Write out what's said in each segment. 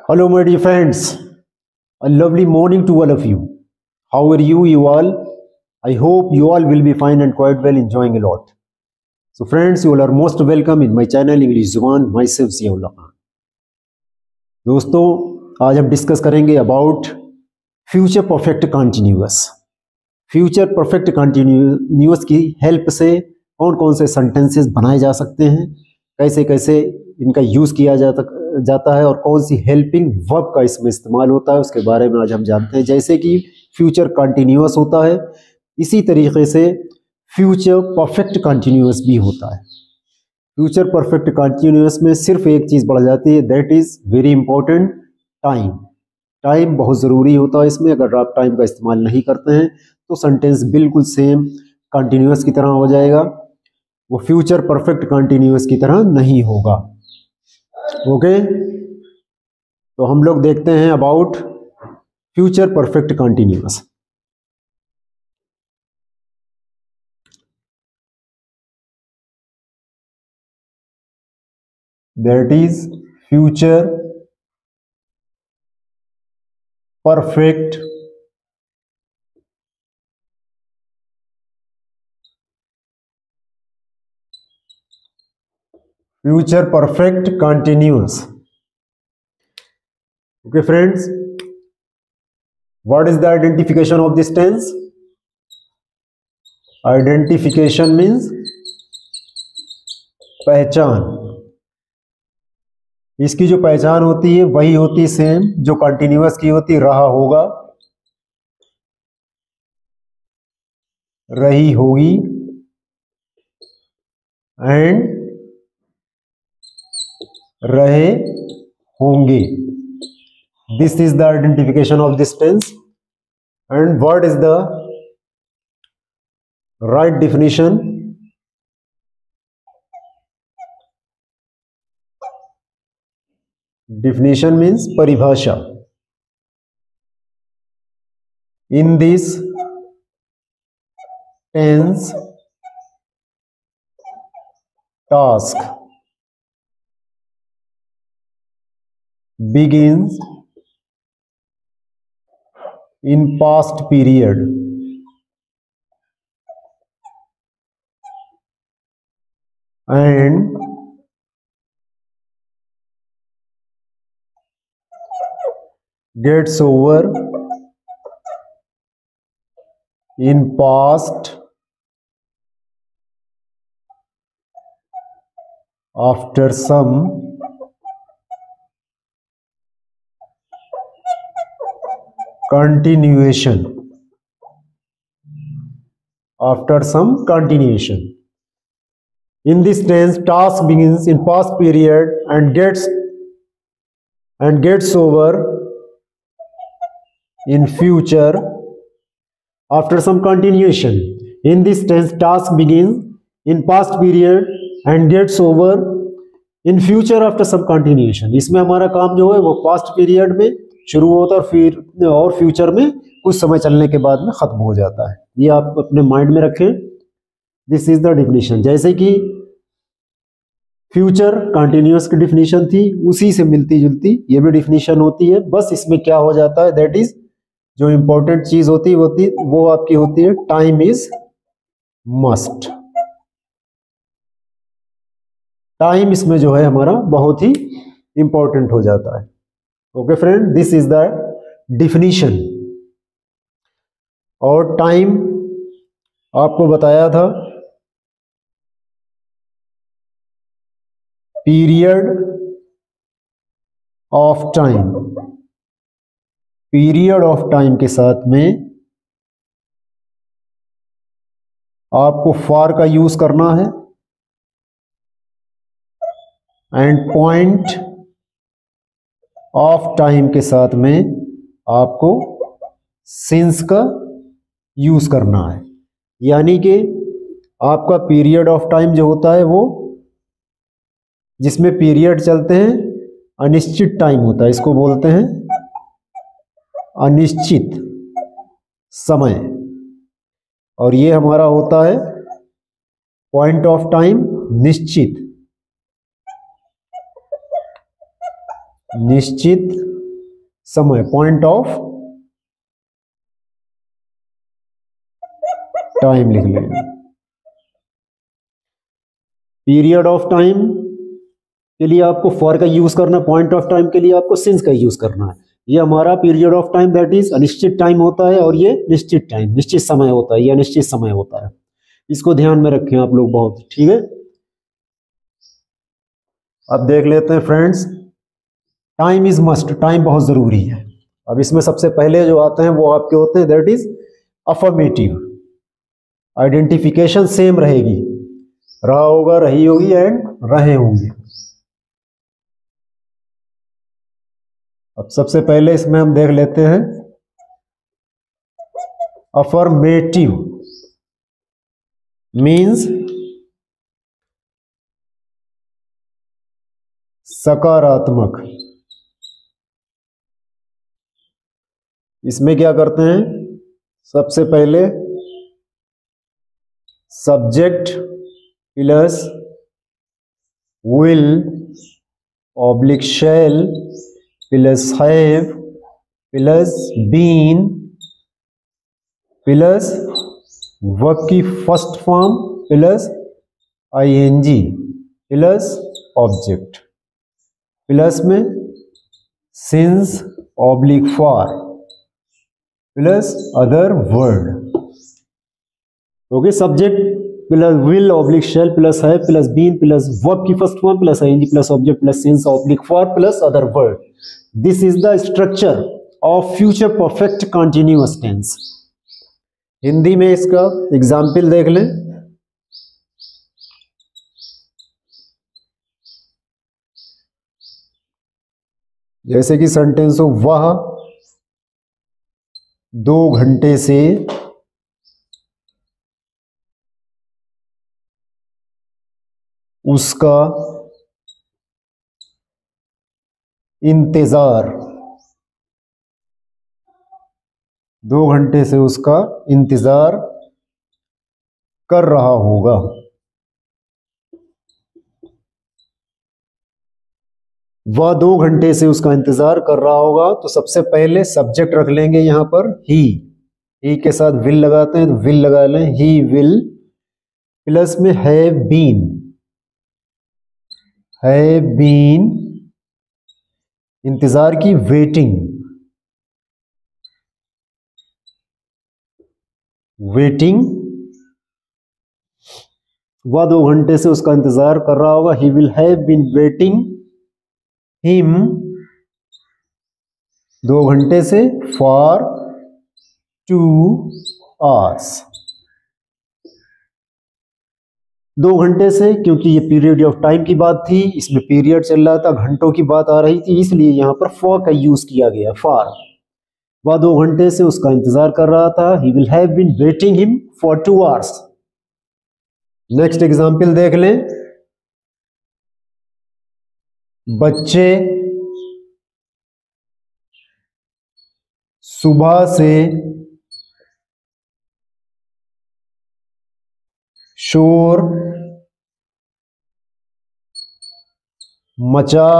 Hello, my dear friends. A lovely morning to all of you. How are you, you all? I hope you all will be fine and quite well, enjoying a lot. So, friends, you all are most welcome in my channel English Zuban. Myself Ziaullah Khan. दोस्तों, आज हम discuss करेंगे about future perfect continuous. Future perfect continuous की help से कौन कौन से sentences बनाए जा सकते हैं, कैसे कैसे इनका यूज़ किया जाता है और कौन सी हेल्पिंग वर्ब का इसमें इस्तेमाल होता है, उसके बारे में आज हम जानते हैं। जैसे कि फ्यूचर कंटिन्यूअस होता है, इसी तरीके से फ्यूचर परफेक्ट कंटिन्यूअस भी होता है। फ्यूचर परफेक्ट कंटिन्यूअस में सिर्फ एक चीज़ बढ़ जाती है, that is very important, time. Time बहुत ज़रूरी होता है इसमें। अगर आप टाइम का इस्तेमाल नहीं करते हैं तो सेंटेंस बिल्कुल सेम कंटिन्यूअस की तरह हो जाएगा, वो फ्यूचर परफेक्ट कंटिन्यूअस की तरह नहीं होगा। ओके, तो हम लोग देखते हैं about future perfect continuous. That is future perfect continuous. Okay, friends, what is the identification of this tense? Identification means पहचान। इसकी जो पहचान होती है वही होती सेम जो कंटिन्यूअस की होती, रहा होगा, रही होगी एंड रहे होंगे। This is the identification of this tense. And what is the right definition? Definition means paribhasha. In this tense, task begins in past period and gets over in past after some continuation. After some continuation. In this tense, task begins in past period and gets over in future after some continuation. In this tense, task begins in past period and gets over in future after some continuation. इसमें हमारा काम जो है वो past period में शुरू होता है और फ्यूचर में कुछ समय चलने के बाद में खत्म हो जाता है। ये आप अपने माइंड में रखें। This is the definition. जैसे कि फ्यूचर कंटिन्यूअस की डिफिनीशन थी, उसी से मिलती जुलती ये भी डिफिनीशन होती है। बस इसमें क्या हो जाता है, दैट इज जो इंपॉर्टेंट चीज होती वो आपकी होती है टाइम इज मस्ट। टाइम इसमें जो है हमारा बहुत ही इंपॉर्टेंट हो जाता है। Okay friend, this is the definition. और टाइम आपको बताया था period of time. Period of time के साथ में आपको फॉर का यूज करना है एंड पॉइंट ऑफ टाइम के साथ में आपको सिंस का यूज करना है। यानी कि आपका पीरियड ऑफ टाइम जो होता है वो जिसमें पीरियड चलते हैं, अनिश्चित टाइम होता है, इसको बोलते हैं अनिश्चित समय। और ये हमारा होता है पॉइंट ऑफ टाइम निश्चित। निश्चित समय, पॉइंट ऑफ टाइम लिख लेंगे। पीरियड ऑफ टाइम के लिए आपको फॉर का यूज करना, पॉइंट ऑफ टाइम के लिए आपको सिंस का यूज करना है। ये हमारा period of time that is अनिश्चित टाइम होता है, और ये निश्चित टाइम, निश्चित समय होता है, ये अनिश्चित समय होता है। इसको ध्यान में रखें आप लोग बहुत, ठीक है। अब देख लेते हैं friends, time is must, time बहुत जरूरी है। अब इसमें सबसे पहले जो आते हैं वो आपके होते हैं that is affirmative. Identification same रहेगी, रहा होगा, रही होगी एंड रहे होंगे। अब सबसे पहले इसमें हम देख लेते हैं अफर्मेटिव मीन्स सकारात्मक। इसमें क्या करते हैं, सबसे पहले subject plus will oblique shall plus have plus been plus verb की first form plus ING plus object, plus में since oblique for plus other word. Okay, subject plus will oblique shall plus है plus been plus verb की first form plus ING plus object plus since oblique for plus other word. This is the structure of future perfect continuous tense. Hindi में इसका example देख लें। जैसे कि sentence हो, वह 2 घंटे से उसका इंतजार, 2 घंटे से उसका इंतजार कर रहा होगा। वह 2 घंटे से उसका इंतजार कर रहा होगा, तो सबसे पहले सब्जेक्ट रख लेंगे यहां पर ही के साथ विल लगाते हैं, तो विल लगा लें, ही विल प्लस में हैव बीन इंतजार की वेटिंग वह 2 घंटे से उसका इंतजार कर रहा होगा। He will have been waiting him 2 घंटे से फॉर 2 आवर्स। 2 घंटे से, क्योंकि ये पीरियड ऑफ टाइम की बात थी, इसमें पीरियड चल रहा था, घंटों की बात आ रही थी, इसलिए यहां पर फॉर का यूज किया गया। फॉर, वह 2 घंटे से उसका इंतजार कर रहा था। He will have been waiting him for 2 hours. Next example देख लें। बच्चे सुबह से शोर मचा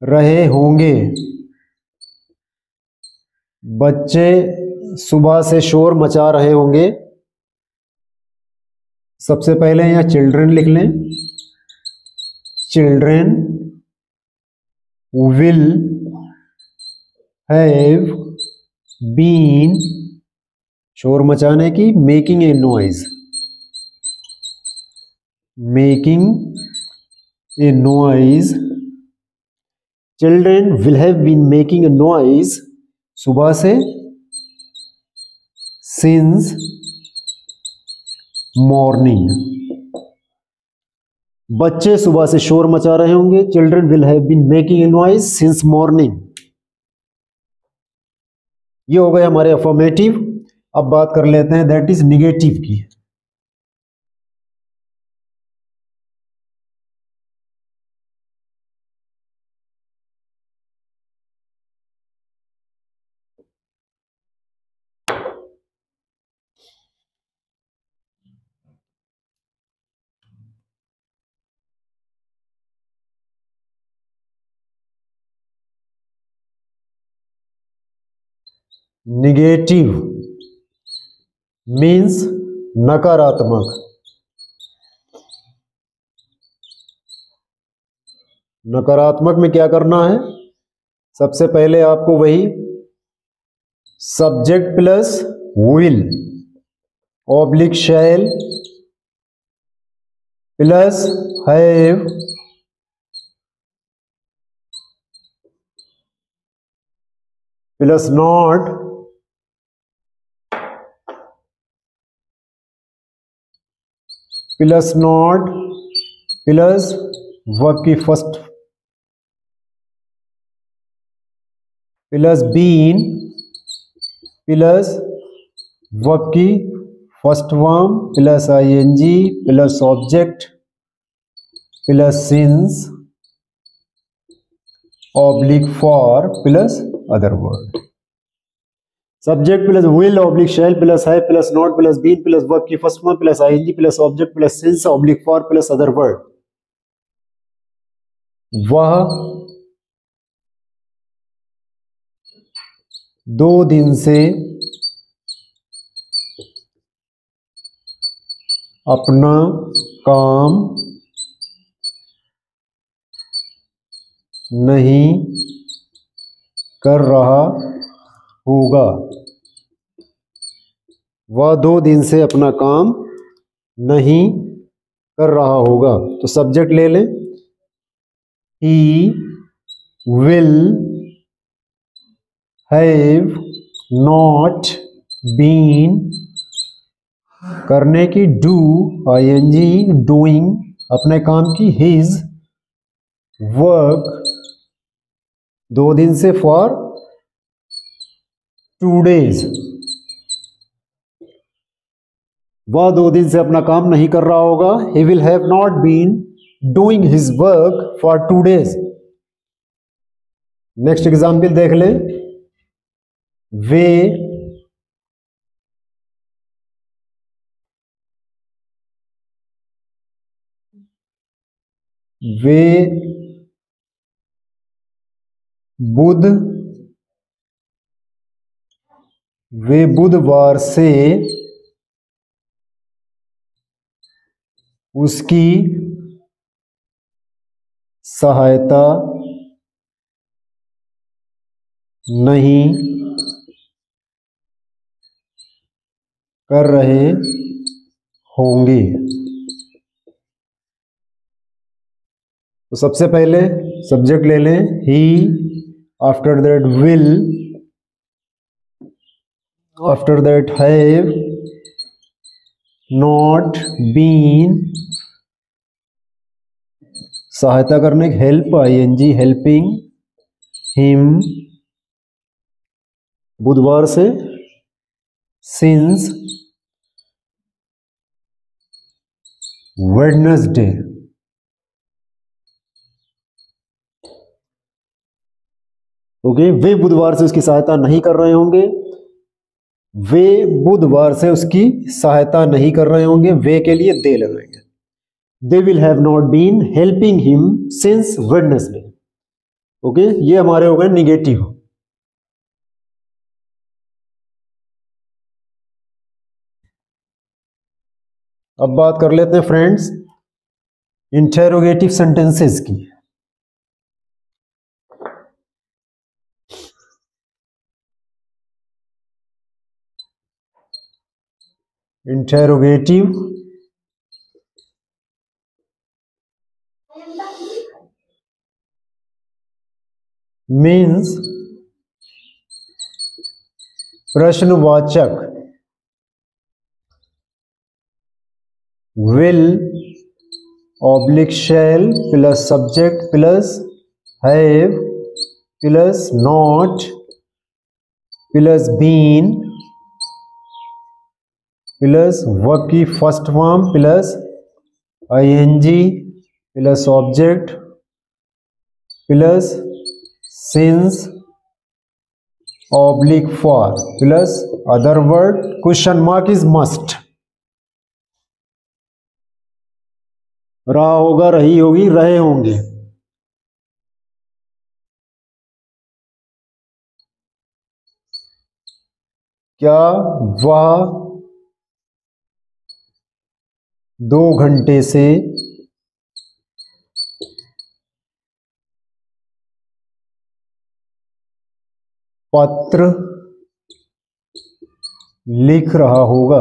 रहे होंगे। बच्चे सुबह से शोर मचा रहे होंगे। सबसे पहले यहां चिल्ड्रन लिख लें। चिल्ड्रन विल हैव बीन, शोर मचाने की, making a noise, children will have been making a noise सुबह से, सिंस मॉर्निंग। बच्चे सुबह से शोर मचा रहे होंगे। Children will have been making a noise since morning. ये हो गए हमारे अफर्मेटिव। अब बात कर लेते हैं दैट इज निगेटिव की। निगेटिव मीन्स नकारात्मक। नकारात्मक में क्या करना है? सबसे पहले आपको वही subject plus will oblique shall plus have plus not plus verb की first plus been plus verb की first form plus ING plus object plus since oblique for plus other word. Subject plus will oblique shall plus है plus not plus been plus verb की first form plus ING plus object plus since oblique for plus other word. वह 2 दिन से अपना काम नहीं कर रहा होगा। वह 2 दिन से अपना काम नहीं कर रहा होगा। तो सब्जेक्ट ले लें, he will have not been, करने की डू आईएनजी डूइंग अपने काम की हिज वर्क 2 दिन से फॉर 2 days। वह 2 दिन से अपना काम नहीं कर रहा होगा। He will have not been doing his work for 2 days। नेक्स्ट एग्जाम्पल देख लें, वे बुधवार से उसकी सहायता नहीं कर रहे होंगे। तो सबसे पहले सब्जेक्ट ले लें, he, after that will, after that have not been, सहायता करने की हेल्प आईएनजी हेल्पिंग हिम बुधवार से, सिंस वेडनेसडे। ओके, वे बुधवार से उसकी सहायता नहीं कर रहे होंगे। वे बुधवार से उसकी सहायता नहीं कर रहे होंगे, वे के लिए दे लगाएंगे। They will have not been helping him since Wednesday. Okay, ये हमारे हो गए निगेटिव। अब बात कर लेते हैं फ्रेंड्स इंटेरोगेटिव सेंटेंसेस की। इंटेरोगेटिव मीन्स प्रश्नवाचक। Will oblique shall plus subject plus have plus not plus been plus verb की first form plus ING plus object plus since oblique for plus other word. Question mark is must. रहा होगा, रही होगी, रहे होंगे। क्या वह 2 घंटे से पत्र लिख रहा होगा?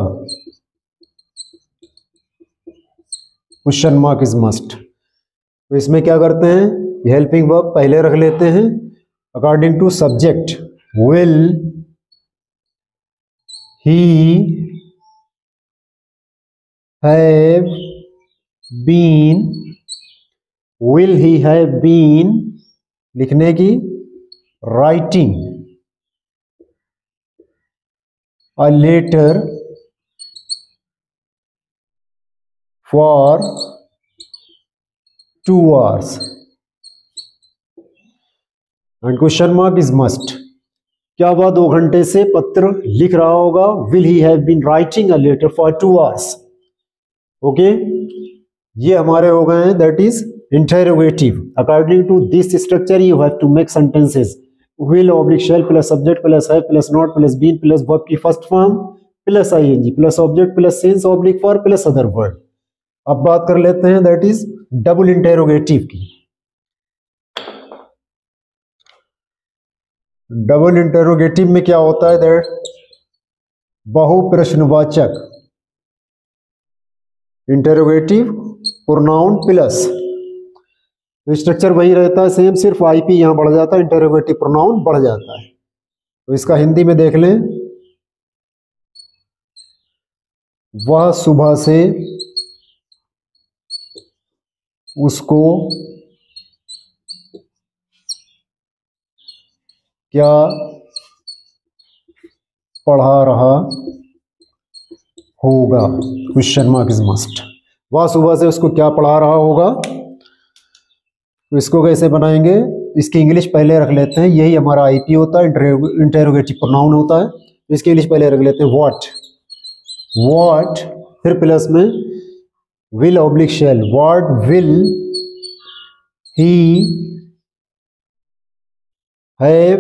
Question mark is must. तो इसमें क्या करते हैं, हेल्पिंग वर्ब पहले रख लेते हैं according to subject. Will he have been, will he have been लिखने की, writing a letter for 2 hours and question mark is must। क्या वह 2 घंटे से पत्र लिख रहा होगा? will he have been writing a letter for 2 hours? Okay, ये हमारे हो गए हैं, that is interrogative. According to this structure you have to make sentences. will oblique shall plus subject plus है plus not plus been plus verb की first form plus ING plus object plus since oblique for plus other word. अब बात कर लेते हैं that is double interrogative की। Double interrogative में क्या होता है, दैट बहुप्रश्नवाचक इंटेरोगेटिव प्रोनाउन प्लस, तो स्ट्रक्चर वही रहता है सेम, सिर्फ आईपी यहां बढ़ जाता है, इंटेरोगेटिव प्रोनाउन बढ़ जाता है। तो इसका हिंदी में देख लें, वह सुबह से उसको क्या पढ़ा रहा होगा? Question mark is must. वह सुबह से उसको क्या पढ़ा रहा होगा? तो इसको कैसे बनाएंगे, इसकी इंग्लिश पहले रख लेते हैं, यही हमारा आईपी होता है, इंटेरोगेटिव प्रोनाउन होता है। तो इसकी इंग्लिश पहले रख लेते हैं, व्हाट फिर प्लस में will oblique shall, what will he have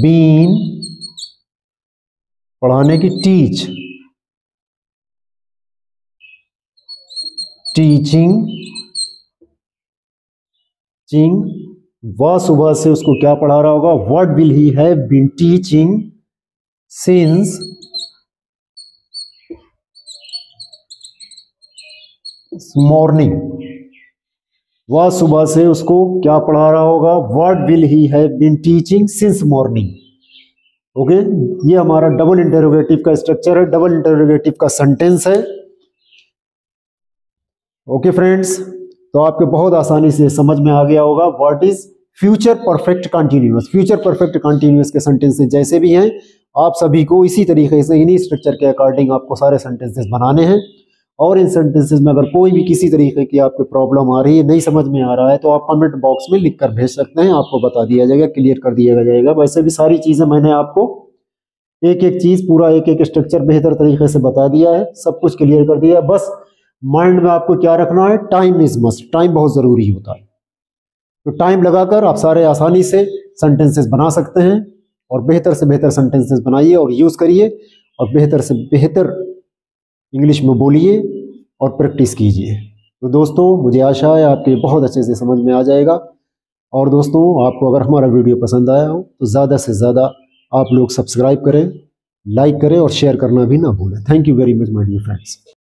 been, पढ़ाने की टीचिंग, वह सुबह से उसको क्या पढ़ा रहा होगा? What will he have been teaching since morning, वह सुबह से उसको क्या पढ़ा रहा होगा? What will he have been teaching since morning. Okay, ये हमारा डबल इंटेरोगेटिव का स्ट्रक्चर है, डबल इंटेरोगेटिव का सेंटेंस है। ओके फ्रेंड्स, तो आपको बहुत आसानी से समझ में आ गया होगा what is future perfect continuous. Future perfect continuous के सेंटेंसेस जैसे भी हैं, आप सभी को इसी तरीके से इन्हीं स्ट्रक्चर के अकॉर्डिंग आपको सारे सेंटेंसेस बनाने हैं। और इन सेंटेंसेस में अगर कोई भी किसी तरीके की आपको प्रॉब्लम आ रही है, नहीं समझ में आ रहा है, तो आप कमेंट बॉक्स में लिख कर भेज सकते हैं, आपको बता दिया जाएगा, क्लियर कर दिया जाएगा। वैसे भी सारी चीज़ें मैंने आपको एक एक चीज़ पूरा एक एक स्ट्रक्चर बेहतर तरीके से बता दिया है, सब कुछ क्लियर कर दिया है। बस माइंड में आपको क्या रखना है, टाइम इज मस्ट, टाइम बहुत ज़रूरी होता है। तो टाइम लगाकर आप सारे आसानी से सेंटेंसेस बना सकते हैं, और बेहतर से बेहतर सेंटेंसेस बनाइए और यूज़ करिए, और बेहतर से बेहतर इंग्लिश में बोलिए और प्रैक्टिस कीजिए। तो दोस्तों, मुझे आशा है आपके बहुत अच्छे से समझ में आ जाएगा। और दोस्तों, आपको अगर हमारा वीडियो पसंद आया हो तो ज़्यादा से ज़्यादा आप लोग सब्सक्राइब करें, लाइक करें और शेयर करना भी ना भूलें। Thank you very much my dear friends.